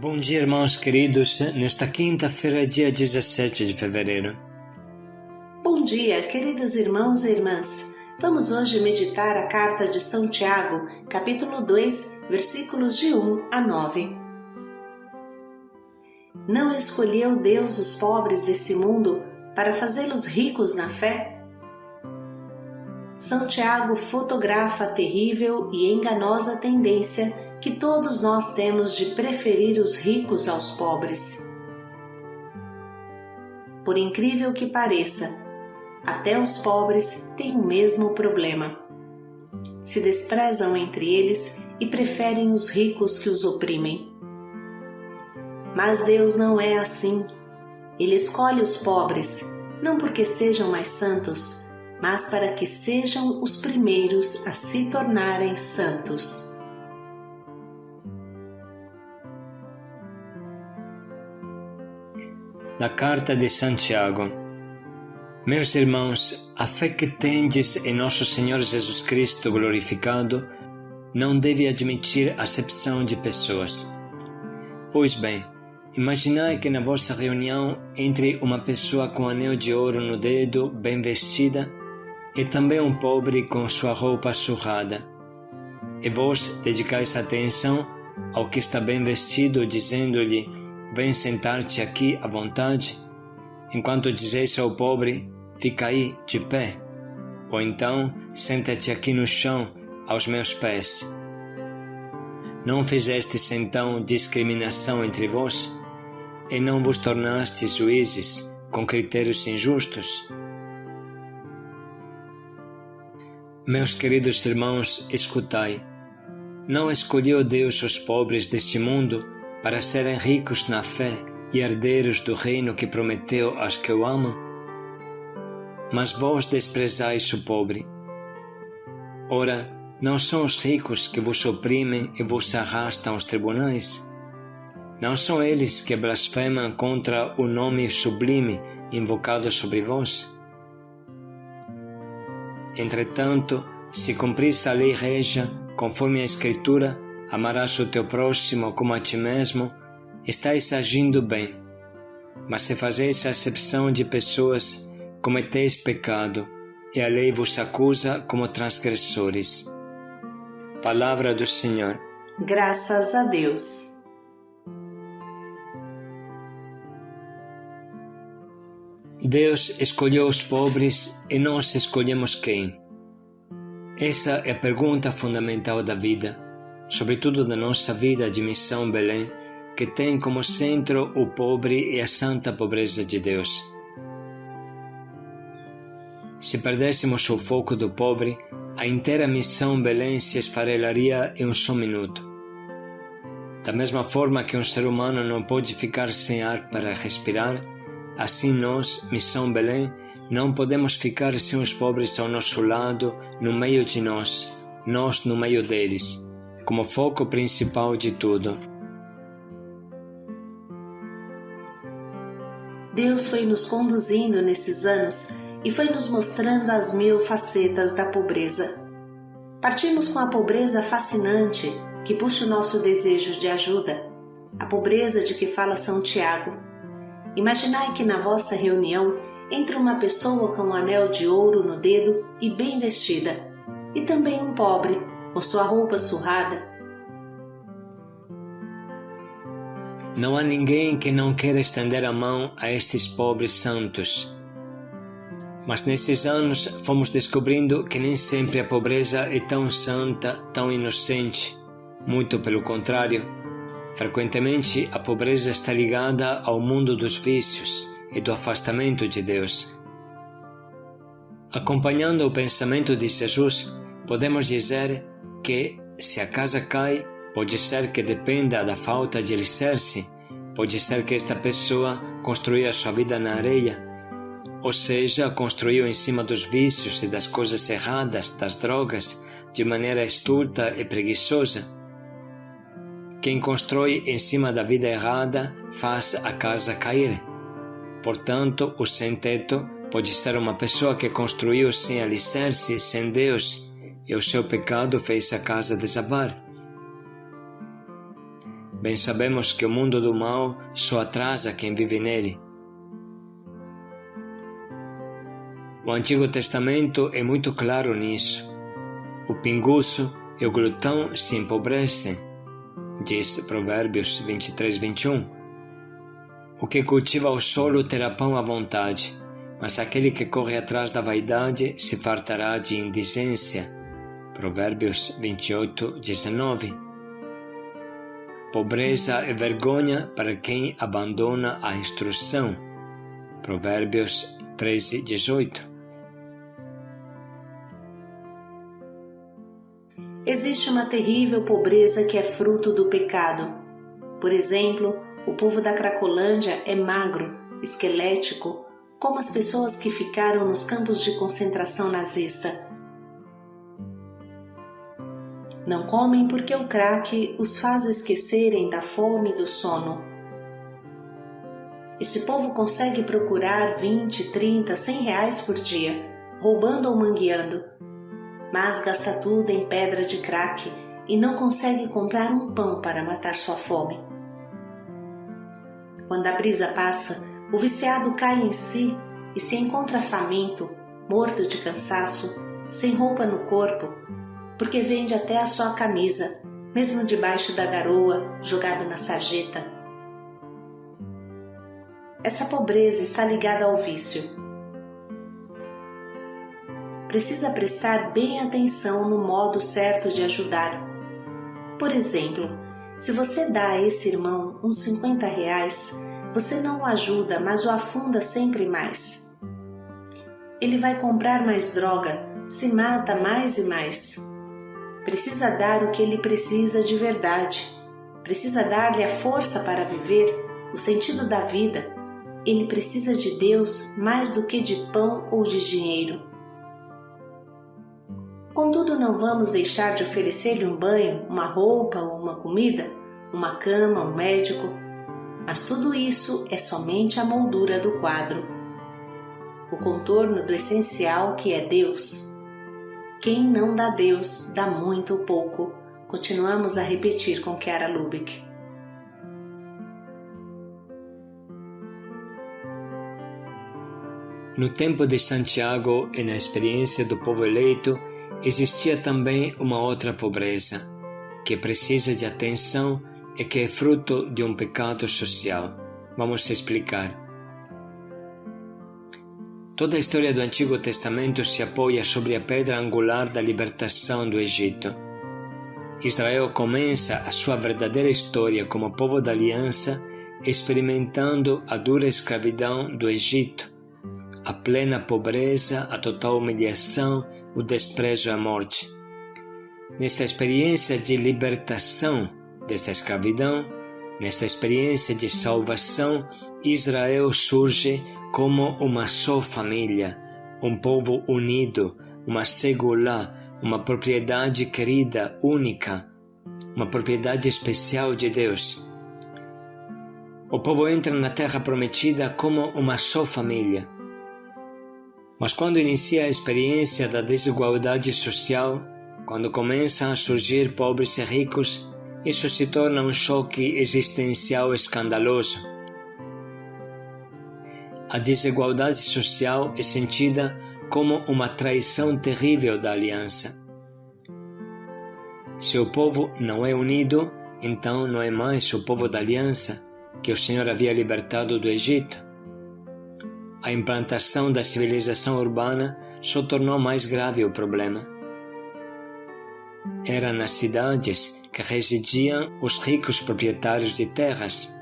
Bom dia, irmãos queridos, nesta quinta-feira, dia 17 de fevereiro. Bom dia, queridos irmãos e irmãs. Vamos hoje meditar a carta de São Tiago, capítulo 2, versículos de 1 a 9. Não escolheu Deus os pobres desse mundo para fazê-los ricos na fé? São Tiago fotografa a terrível e enganosa tendência que todos nós temos de preferir os ricos aos pobres. Por incrível que pareça, até os pobres têm o mesmo problema. Se desprezam entre eles e preferem os ricos que os oprimem. Mas Deus não é assim. Ele escolhe os pobres, não porque sejam mais santos, mas para que sejam os primeiros a se tornarem santos. Da carta de Santiago. Meus irmãos, a fé que tendes em nosso Senhor Jesus Cristo glorificado não deve admitir acepção de pessoas. Pois bem, imaginai que na vossa reunião entre uma pessoa com anel de ouro no dedo, bem vestida, e também um pobre com sua roupa surrada. E vós dedicais atenção ao que está bem vestido, dizendo-lhe: vem sentar-te aqui à vontade, enquanto dizeis ao pobre: fica aí de pé, ou então senta-te aqui no chão aos meus pés. Não fizestes então discriminação entre vós, e não vos tornastes juízes com critérios injustos? Meus queridos irmãos, escutai. Não escolheu Deus os pobres deste mundo para serem ricos na fé e herdeiros do reino que prometeu aos que o amam? Mas vós desprezais o pobre. Ora, não são os ricos que vos oprimem e vos arrastam aos tribunais? Não são eles que blasfemam contra o nome sublime invocado sobre vós? Entretanto, se cumpris a lei régia, conforme a Escritura, amarás o teu próximo como a ti mesmo, estáis agindo bem. Mas se fazeis acepção de pessoas, cometeis pecado, e a lei vos acusa como transgressores. Palavra do Senhor. Graças a Deus. Deus escolheu os pobres e nós escolhemos quem? Essa é a pergunta fundamental da vida, sobretudo da nossa vida de Missão Belém, que tem como centro o pobre e a santa pobreza de Deus. Se perdêssemos o foco do pobre, a inteira Missão Belém se esfarelaria em um só minuto. Da mesma forma que um ser humano não pode ficar sem ar para respirar, assim nós, Missão Belém, não podemos ficar sem os pobres ao nosso lado, no meio de nós no meio deles, como foco principal de tudo. Deus foi nos conduzindo nesses anos e foi nos mostrando as 1000 facetas da pobreza. Partimos com a pobreza fascinante que puxa o nosso desejo de ajuda, a pobreza de que fala São Tiago. Imaginai que na vossa reunião entra uma pessoa com um anel de ouro no dedo e bem vestida, e também um pobre, com sua roupa surrada. Não há ninguém que não queira estender a mão a estes pobres santos. Mas nesses anos fomos descobrindo que nem sempre a pobreza é tão santa, tão inocente. Muito pelo contrário. Frequentemente a pobreza está ligada ao mundo dos vícios e do afastamento de Deus. Acompanhando o pensamento de Jesus, podemos dizer que, se a casa cai, pode ser que dependa da falta de alicerce, pode ser que esta pessoa construiu a sua vida na areia, ou seja, construiu em cima dos vícios e das coisas erradas, das drogas, de maneira estulta e preguiçosa. Quem constrói em cima da vida errada faz a casa cair. Portanto, o sem-teto pode ser uma pessoa que construiu sem alicerce, sem Deus, e o seu pecado fez a casa desabar. Bem sabemos que o mundo do mal só atrasa quem vive nele. O Antigo Testamento é muito claro nisso. O pinguço e o glutão se empobrecem, diz Provérbios 23, 21. O que cultiva o solo terá pão à vontade, mas aquele que corre atrás da vaidade se fartará de indicência. Provérbios 28, 19. Pobreza e vergonha para quem abandona a instrução. Provérbios 13, 18. Existe uma terrível pobreza que é fruto do pecado. Por exemplo, o povo da Cracolândia é magro, esquelético, como as pessoas que ficaram nos campos de concentração nazista. Não comem porque o crack os faz esquecerem da fome e do sono. Esse povo consegue procurar 20, 30, 100 reais por dia, roubando ou mangueando, mas gasta tudo em pedra de crack e não consegue comprar um pão para matar sua fome. Quando a brisa passa, o viciado cai em si e se encontra faminto, morto de cansaço, sem roupa no corpo, porque vende até a sua camisa, mesmo debaixo da garoa, jogado na sarjeta. Essa pobreza está ligada ao vício. Precisa prestar bem atenção no modo certo de ajudar. Por exemplo, se você dá a esse irmão uns 50 reais, você não o ajuda, mas o afunda sempre mais. Ele vai comprar mais droga, se mata mais e mais. Precisa dar o que ele precisa de verdade. Precisa dar-lhe a força para viver, o sentido da vida. Ele precisa de Deus mais do que de pão ou de dinheiro. Contudo, não vamos deixar de oferecer-lhe um banho, uma roupa ou uma comida, uma cama, um médico, mas tudo isso é somente a moldura do quadro, o contorno do essencial que é Deus. Quem não dá Deus, dá muito ou pouco, continuamos a repetir com Chiara Lubich. No tempo de Santiago e na experiência do povo eleito, existia também uma outra pobreza, que precisa de atenção e que é fruto de um pecado social. Vamos explicar. Toda a história do Antigo Testamento se apoia sobre a pedra angular da libertação do Egito. Israel começa a sua verdadeira história como povo da aliança, experimentando a dura escravidão do Egito, a plena pobreza, a total humilhação, o desprezo e a morte. Nesta experiência de libertação desta escravidão, nesta experiência de salvação, Israel surge como uma só família, um povo unido, uma segulá, uma propriedade querida, única, uma propriedade especial de Deus. O povo entra na terra prometida como uma só família. Mas quando inicia a experiência da desigualdade social, quando começam a surgir pobres e ricos, isso se torna um choque existencial escandaloso. A desigualdade social é sentida como uma traição terrível da aliança. Se o povo não é unido, então não é mais o povo da aliança que o Senhor havia libertado do Egito. A implantação da civilização urbana só tornou mais grave o problema. Era nas cidades que residiam os ricos proprietários de terras.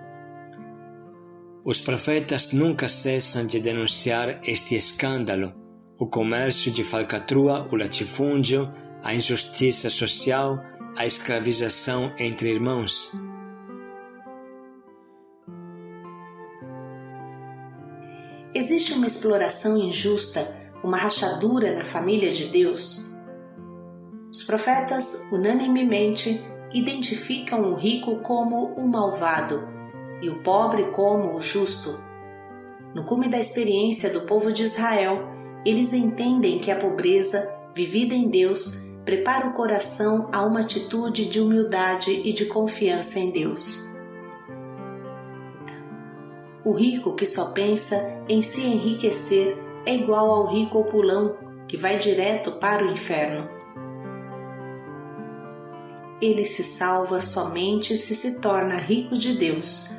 Os profetas nunca cessam de denunciar este escândalo, o comércio de falcatrua, o latifúndio, a injustiça social, a escravização entre irmãos. Existe uma exploração injusta, uma rachadura na família de Deus? Os profetas, unanimemente, identificam o rico como o malvado e o pobre como o justo. No cume da experiência do povo de Israel, eles entendem que a pobreza, vivida em Deus, prepara o coração a uma atitude de humildade e de confiança em Deus. O rico que só pensa em se enriquecer é igual ao rico opulão que vai direto para o inferno. Ele se salva somente se torna rico de Deus.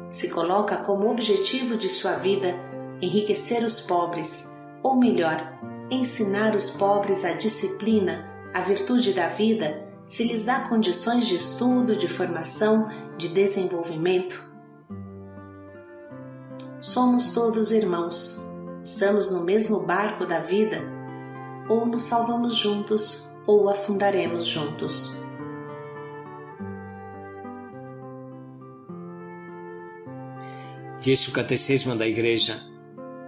Se coloca como objetivo de sua vida enriquecer os pobres, ou melhor, ensinar os pobres a disciplina, a virtude da vida, se lhes dá condições de estudo, de formação, de desenvolvimento. Somos todos irmãos, estamos no mesmo barco da vida, ou nos salvamos juntos, ou afundaremos juntos. Diz o Catecismo da Igreja: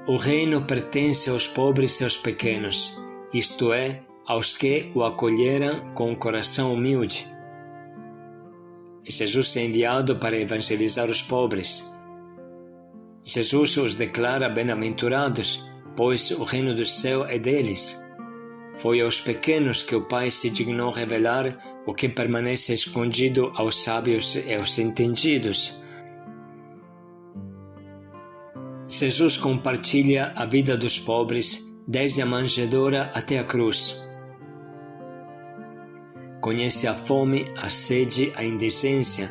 o reino pertence aos pobres e aos pequenos, isto é, aos que o acolheram com um coração humilde. Jesus é enviado para evangelizar os pobres. Jesus os declara bem-aventurados, pois o reino do céu é deles. Foi aos pequenos que o Pai se dignou revelar o que permanece escondido aos sábios e aos entendidos. Jesus compartilha a vida dos pobres desde a manjedoura até a cruz. Conhece a fome, a sede, a indigência,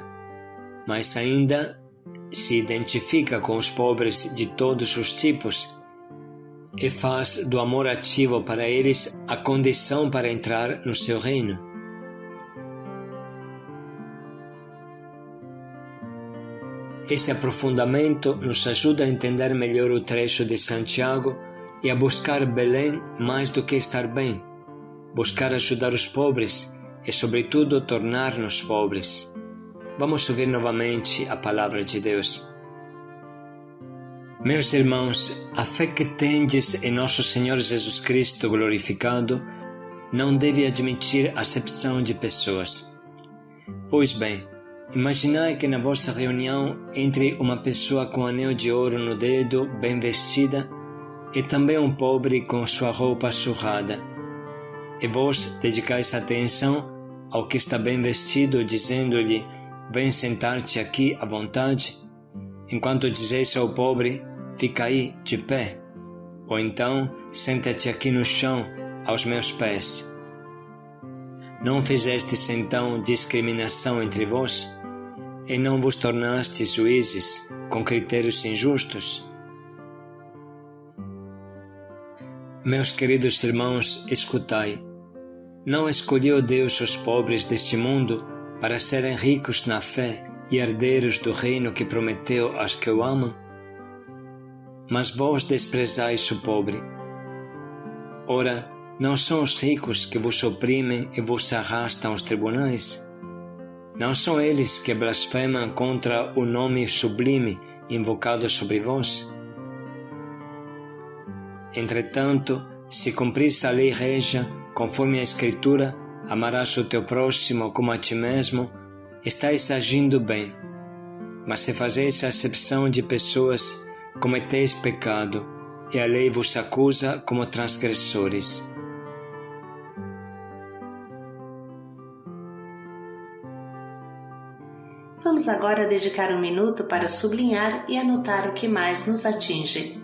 mas ainda se identifica com os pobres de todos os tipos e faz do amor ativo para eles a condição para entrar no seu reino. Esse aprofundamento nos ajuda a entender melhor o trecho de Santiago e a buscar Belém mais do que estar bem, buscar ajudar os pobres e, sobretudo, tornar-nos pobres. Vamos ouvir novamente a palavra de Deus. Meus irmãos, a fé que tendes em nosso Senhor Jesus Cristo glorificado não deve admitir acepção de pessoas. Pois bem, imaginai que na vossa reunião entre uma pessoa com anel de ouro no dedo, bem vestida, e também um pobre com sua roupa surrada. E vós dedicais atenção ao que está bem vestido, dizendo-lhe: vem sentar-te aqui à vontade, enquanto dizeis ao pobre: fica aí de pé, ou então senta-te aqui no chão aos meus pés. Não fizestes então discriminação entre vós? E não vos tornastes juízes com critérios injustos? Meus queridos irmãos, escutai. Não escolheu Deus os pobres deste mundo para serem ricos na fé e herdeiros do reino que prometeu aos que o amam? Mas vós desprezais o pobre. Ora, não são os ricos que vos oprimem e vos arrastam aos tribunais? Não são eles que blasfemam contra o nome sublime invocado sobre vós? Entretanto, se cumpris a lei régia, conforme a Escritura, amarás o teu próximo como a ti mesmo, estáis agindo bem. Mas se fazeis acepção de pessoas, cometeis pecado, e a lei vos acusa como transgressores. Vamos agora dedicar um minuto para sublinhar e anotar o que mais nos atinge.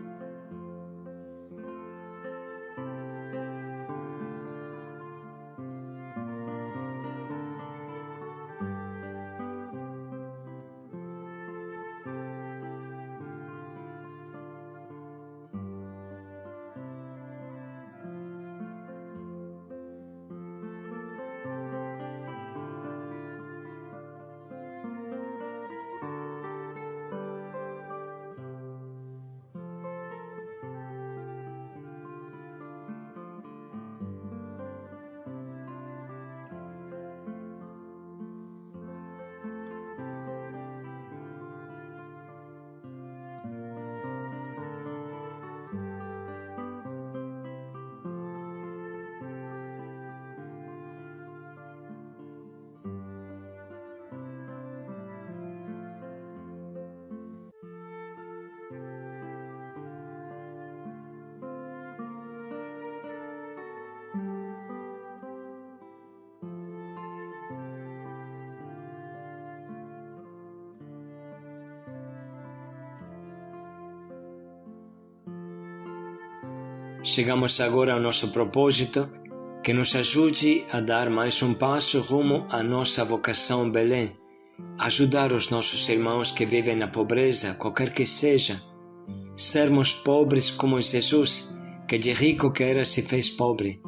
Chegamos agora ao nosso propósito, que nos ajude a dar mais um passo rumo à nossa vocação Belém, ajudar os nossos irmãos que vivem na pobreza, qualquer que seja, sermos pobres como Jesus, que de rico que era se fez pobre.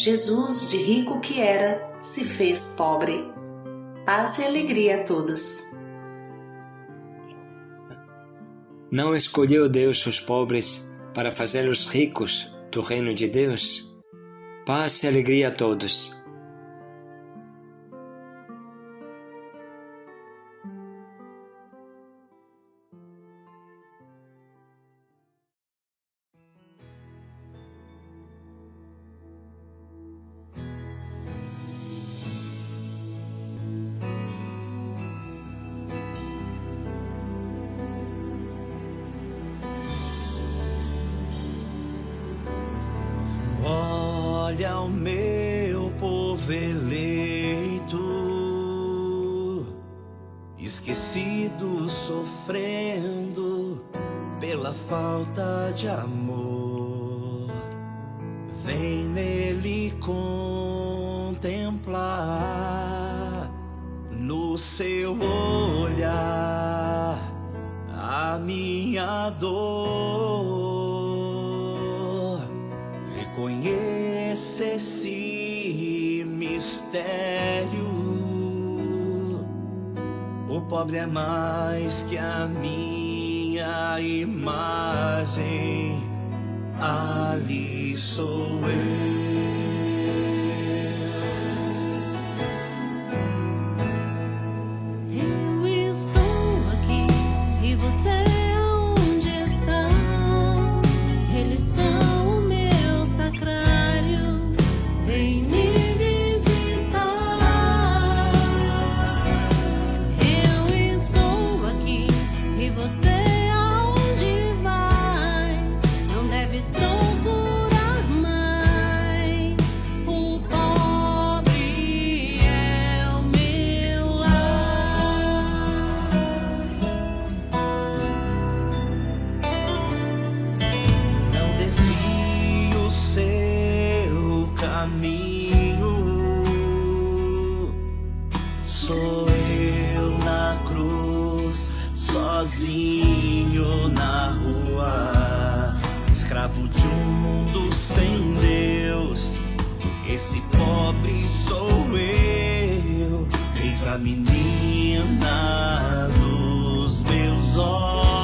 Jesus, de rico que era, se fez pobre. Paz e alegria a todos. Não escolheu Deus os pobres para fazê-los ricos do reino de Deus? Paz e alegria a todos. Olha o meu povo eleito, esquecido, sofrendo pela falta de amor. Vem nele contemplar no seu olhar a minha dor. Reconhece esse mistério. O pobre é mais que a minha imagem. Ali sou eu. Sou eu na cruz, sozinho na rua, escravo de um mundo sem Deus. Esse pobre sou eu, eis a menina dos meus olhos.